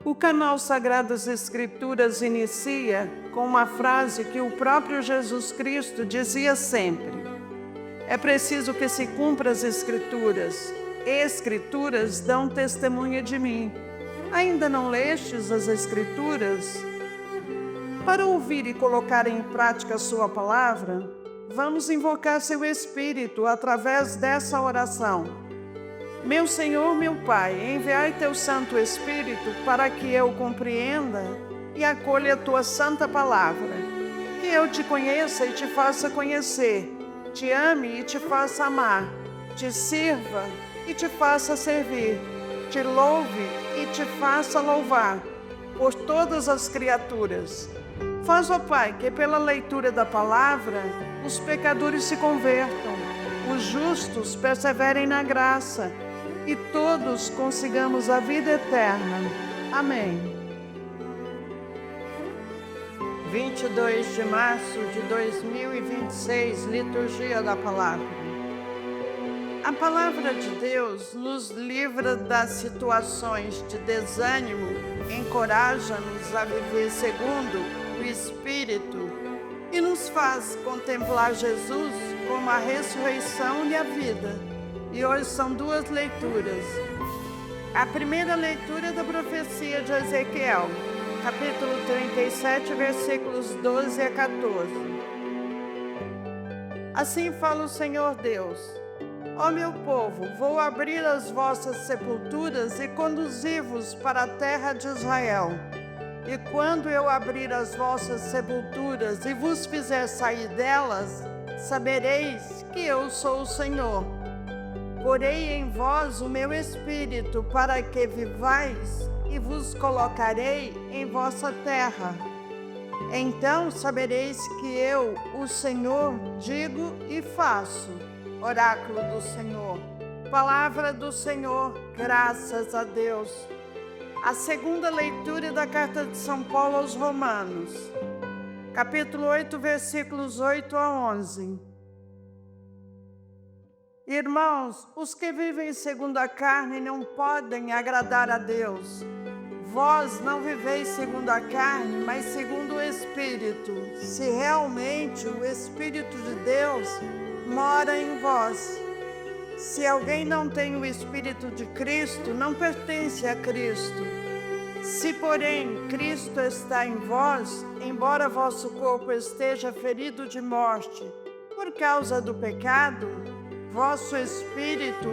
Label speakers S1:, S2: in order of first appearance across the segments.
S1: O canal Sagradas Escrituras inicia com uma frase que o próprio Jesus Cristo dizia sempre: é preciso que se cumpra as Escrituras. Escrituras dão testemunha de mim. Ainda não lestes as Escrituras? Para ouvir e colocar em prática a sua palavra, vamos invocar seu Espírito através dessa oração. Meu Senhor, meu Pai, enviai teu Santo Espírito para que eu compreenda e acolha a tua santa palavra. Que eu te conheça e te faça conhecer, te ame e te faça amar, te sirva e te faça servir, te louve e te faça louvar por todas as criaturas. Faz, ó Pai, que pela leitura da palavra os pecadores se convertam, os justos perseverem na graça e todos consigamos a vida eterna. Amém. 22 de março de 2026, Liturgia da Palavra. A Palavra de Deus nos livra das situações de desânimo, encoraja-nos a viver segundo o Espírito e nos faz contemplar Jesus como a ressurreição e a vida. E hoje são duas leituras. A primeira leitura é da profecia de Ezequiel, capítulo 37, versículos 12 a 14. Assim fala o Senhor Deus: ó meu povo, vou abrir as vossas sepulturas e conduzir-vos para a terra de Israel. E quando eu abrir as vossas sepulturas e vos fizer sair delas, sabereis que eu sou o Senhor. Porei em vós o meu Espírito para que vivais e vos colocarei em vossa terra. Então sabereis que eu, o Senhor, digo e faço. Oráculo do Senhor. Palavra do Senhor, graças a Deus. A segunda leitura da carta de São Paulo aos Romanos, capítulo 8, versículos 8 a 11. Irmãos, os que vivem segundo a carne não podem agradar a Deus. Vós não viveis segundo a carne, mas segundo o Espírito, se realmente o Espírito de Deus mora em vós. Se alguém não tem o Espírito de Cristo, não pertence a Cristo. Se, porém, Cristo está em vós, embora vosso corpo esteja ferido de morte por causa do pecado, vosso espírito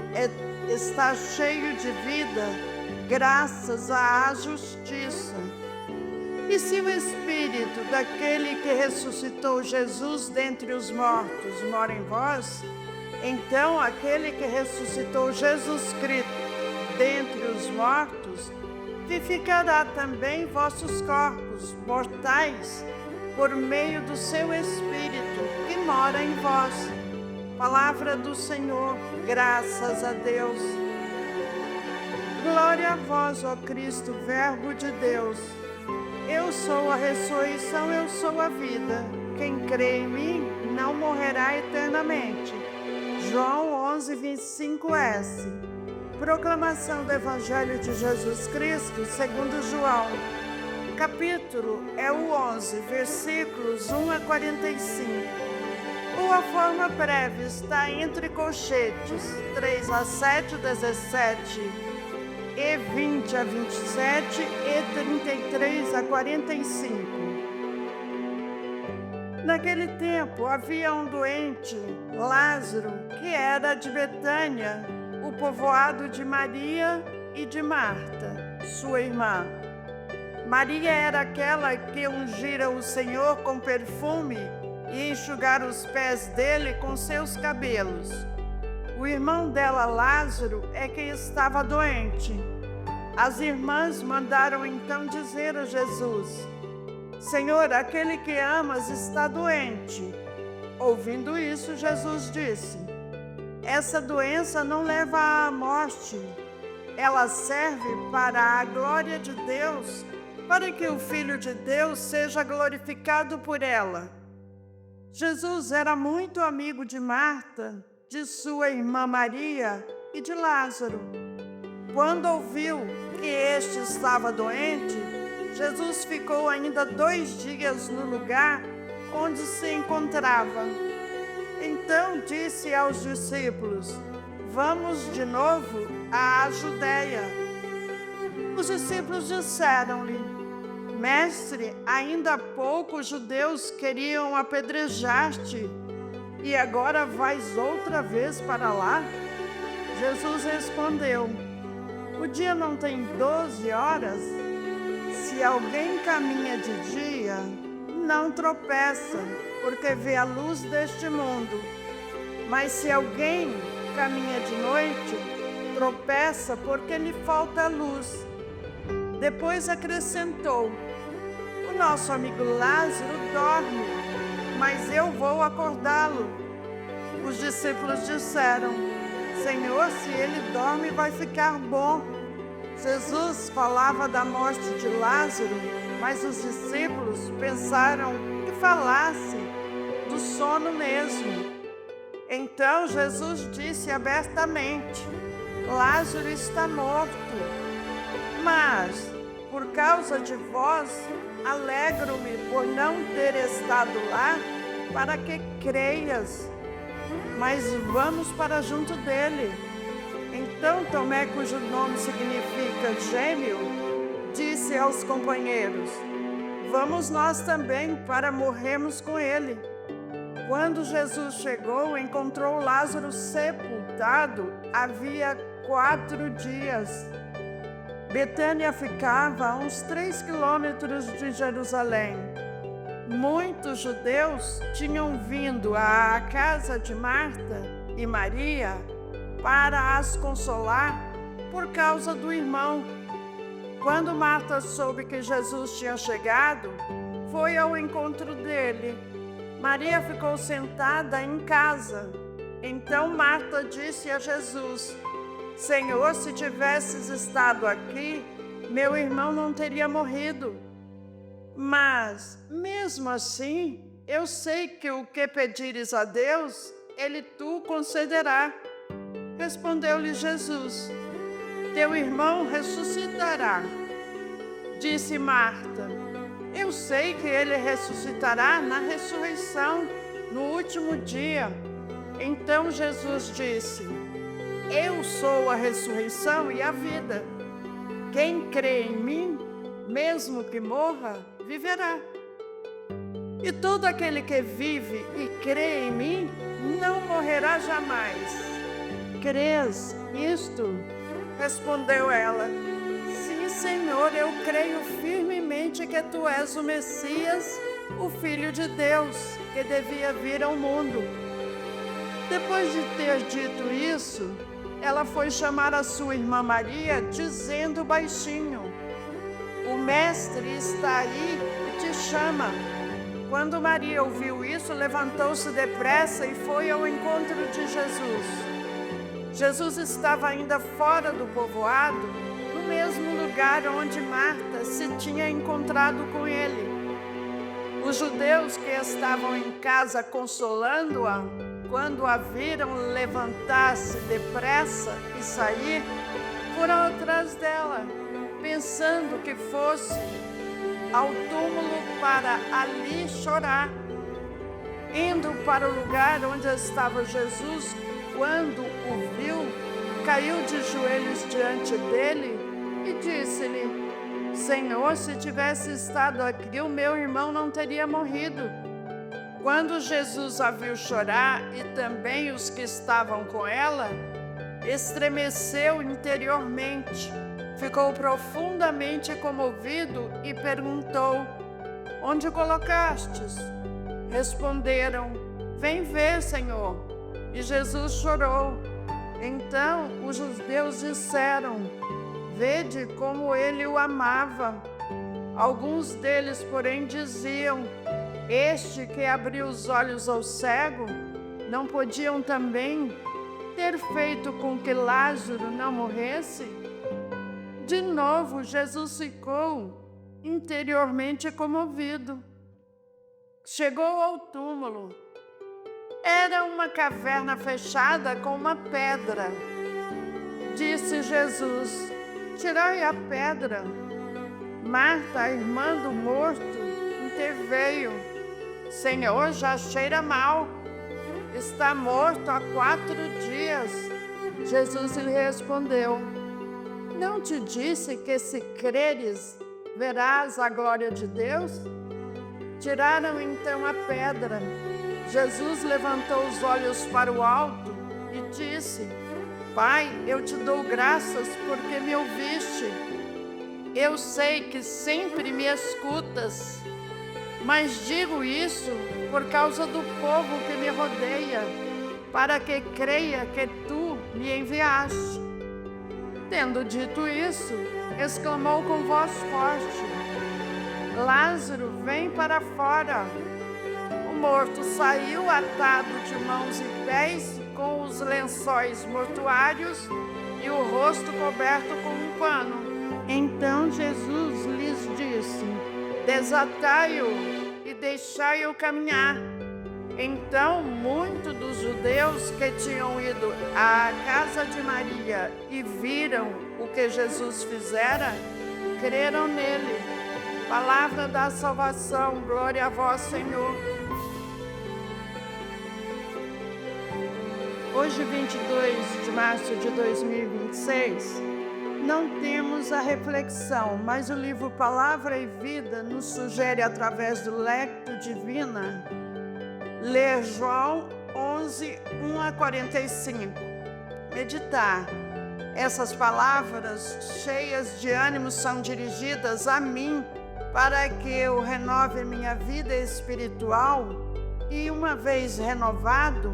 S1: está cheio de vida, graças à justiça. E se o Espírito daquele que ressuscitou Jesus dentre os mortos mora em vós, então aquele que ressuscitou Jesus Cristo dentre os mortos vivificará também vossos corpos mortais por meio do seu Espírito que mora em vós. Palavra do Senhor, graças a Deus. Glória a vós, ó Cristo, Verbo de Deus. Eu sou a ressurreição, eu sou a vida. Quem crê em mim não morrerá eternamente. João 11, 25s. Proclamação do Evangelho de Jesus Cristo segundo João. Capítulo é o 11, versículos 1 a 45. A forma breve está entre colchetes 3 a 7, 17 e 20 a 27 e 33 a 45. Naquele tempo havia um doente, Lázaro, que era de Betânia, o povoado de Maria e de Marta, sua irmã. Maria era aquela que ungira o Senhor com perfume e enxugar os pés dele com seus cabelos. O irmão dela, Lázaro, é que estava doente. As irmãs mandaram então dizer a Jesus: Senhor, aquele que amas está doente. Ouvindo isso, Jesus disse: essa doença não leva à morte. Ela serve para a glória de Deus, para que o Filho de Deus seja glorificado por ela. Jesus era muito amigo de Marta, de sua irmã Maria e de Lázaro. Quando ouviu que este estava doente, Jesus ficou ainda 2 dias no lugar onde se encontrava. Então disse aos discípulos: vamos de novo à Judeia. Os discípulos disseram-lhe: Mestre, ainda há pouco os judeus queriam apedrejar-te, e agora vais outra vez para lá? Jesus respondeu: o dia não tem 12 horas? Se alguém caminha de dia, não tropeça, porque vê a luz deste mundo. Mas se alguém caminha de noite, tropeça, porque lhe falta a luz. Depois acrescentou: o nosso amigo Lázaro dorme, mas eu vou acordá-lo. Os discípulos disseram: Senhor, se ele dorme, vai ficar bom. Jesus falava da morte de Lázaro, mas os discípulos pensaram que falasse do sono mesmo. Então Jesus disse abertamente: Lázaro está morto. Mas, por causa de vós, alegro-me por não ter estado lá, para que creias. Mas vamos para junto dele. Então Tomé, cujo nome significa gêmeo, disse aos companheiros: vamos nós também para morrermos com ele. Quando Jesus chegou, encontrou Lázaro sepultado havia 4 dias. Betânia ficava a uns 3 quilômetros de Jerusalém. Muitos judeus tinham vindo à casa de Marta e Maria para as consolar por causa do irmão. Quando Marta soube que Jesus tinha chegado, foi ao encontro dele. Maria ficou sentada em casa. Então Marta disse a Jesus: Senhor, se tivesses estado aqui, meu irmão não teria morrido. Mas, mesmo assim, eu sei que o que pedires a Deus, Ele tu concederá. Respondeu-lhe Jesus: teu irmão ressuscitará. Disse Marta: eu sei que ele ressuscitará na ressurreição, no último dia. Então Jesus disse: eu sou a ressurreição e a vida. Quem crê em mim, mesmo que morra, viverá. E todo aquele que vive e crê em mim, não morrerá jamais. Crês isto? Respondeu ela: sim, Senhor, eu creio firmemente que tu és o Messias, o Filho de Deus, que devia vir ao mundo. Depois de ter dito isso, ela foi chamar a sua irmã Maria, dizendo baixinho: o Mestre está aí e te chama. Quando Maria ouviu isso, levantou-se depressa e foi ao encontro de Jesus. Jesus estava ainda fora do povoado, no mesmo lugar onde Marta se tinha encontrado com ele. Os judeus que estavam em casa consolando-a, quando a viram levantar-se depressa e sair, foram atrás dela, pensando que fosse ao túmulo para ali chorar. Indo para o lugar onde estava Jesus, quando o viu, caiu de joelhos diante dele e disse-lhe: Senhor, se tivesse estado aqui, o meu irmão não teria morrido. Quando Jesus a viu chorar, e também os que estavam com ela, estremeceu interiormente, ficou profundamente comovido e perguntou: onde o colocastes? Responderam: vem ver, Senhor. E Jesus chorou. Então os judeus disseram: vede como ele o amava. Alguns deles, porém, diziam: este que abriu os olhos ao cego, não podiam também ter feito com que Lázaro não morresse? De novo, Jesus ficou interiormente comovido. Chegou ao túmulo. Era uma caverna fechada com uma pedra. Disse Jesus: tirai a pedra. Marta, a irmã do morto, interveio: Senhor, já cheira mal. Está morto há 4 dias. Jesus lhe respondeu: não te disse que se creres, verás a glória de Deus? Tiraram então a pedra. Jesus levantou os olhos para o alto e disse: Pai, eu te dou graças porque me ouviste. Eu sei que sempre me escutas, mas digo isso por causa do povo que me rodeia, para que creia que tu me enviaste. Tendo dito isso, exclamou com voz forte: Lázaro, vem para fora. O morto saiu atado de mãos e pés, com os lençóis mortuários e o rosto coberto com um pano. Então Jesus lhes disse: desatai-o e deixai-o caminhar. Então muitos dos judeus que tinham ido à casa de Maria e viram o que Jesus fizera, creram nele. Palavra da salvação, glória a vós, Senhor. Hoje, 22 de março de 2026, não temos a reflexão, mas o livro Palavra e Vida nos sugere, através do Lectio Divina, ler João 11, 1 a 45. Meditar. Essas palavras cheias de ânimo são dirigidas a mim, para que eu renove minha vida espiritual e, uma vez renovado,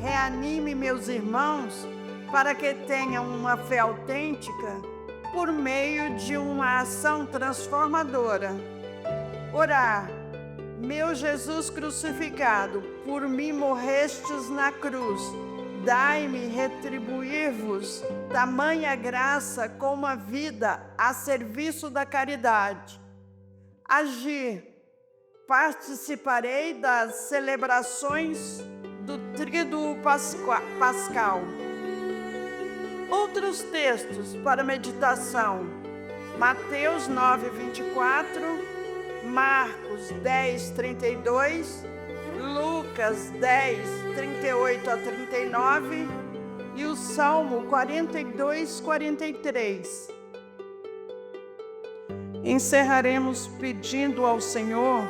S1: reanime meus irmãos para que tenham uma fé autêntica por meio de uma ação transformadora. Orar. Meu Jesus crucificado, por mim morrestes na cruz. Dai-me retribuir-vos tamanha graça com uma vida a serviço da caridade. Agir. Participarei das celebrações do Tríduo Pascal. Outros textos para meditação: Mateus 9, 24, Marcos 10, 32, Lucas 10, 38 a 39 e o Salmo 42, 43. Encerraremos pedindo ao Senhor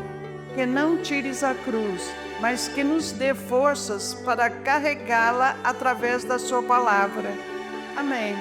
S1: que não tires a cruz, mas que nos dê forças para carregá-la através da sua palavra. Amém.